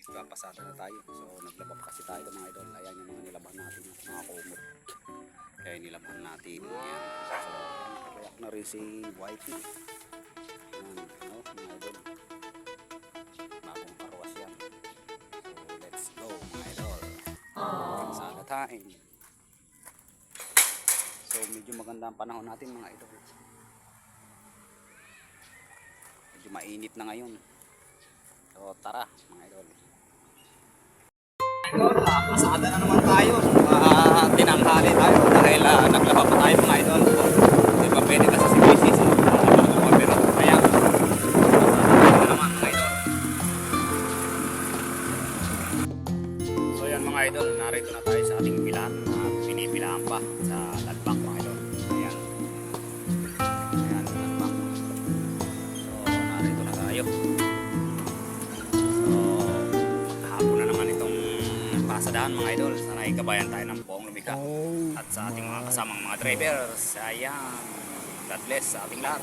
Papasada na tayo. So naglabab kasi tayo mga idol. Ayan yung mga nilaban natin, yung mga kumot. Kaya nilaban natin. Ayan. So nakakuyak na rin si Whitey. Ayan, no, mga idol. Bagong karwas yan. So let's go mga idol. Pasada time. So medyo maganda ang panahon natin mga idol. Medyo mainit na ngayon. So tara mga idol. Pasada na naman tayo. Tinanghali tayo dahil naglaba pa tayo mga idol. Di ba pwede kasi si Mrs. Pero kaya pasada na naman mga idol. So yan mga idol, narito na tayo sa ating pilan. Pinipilahan pa sa ladbang mga idol. Ayan. Ayan, ladbang. So narito na tayo. Pasadahan mga idol, sana ikabayan tayo ng buong lumika at sa ating mga kasamang mga drivers. Ayan, God bless sa ating lahat.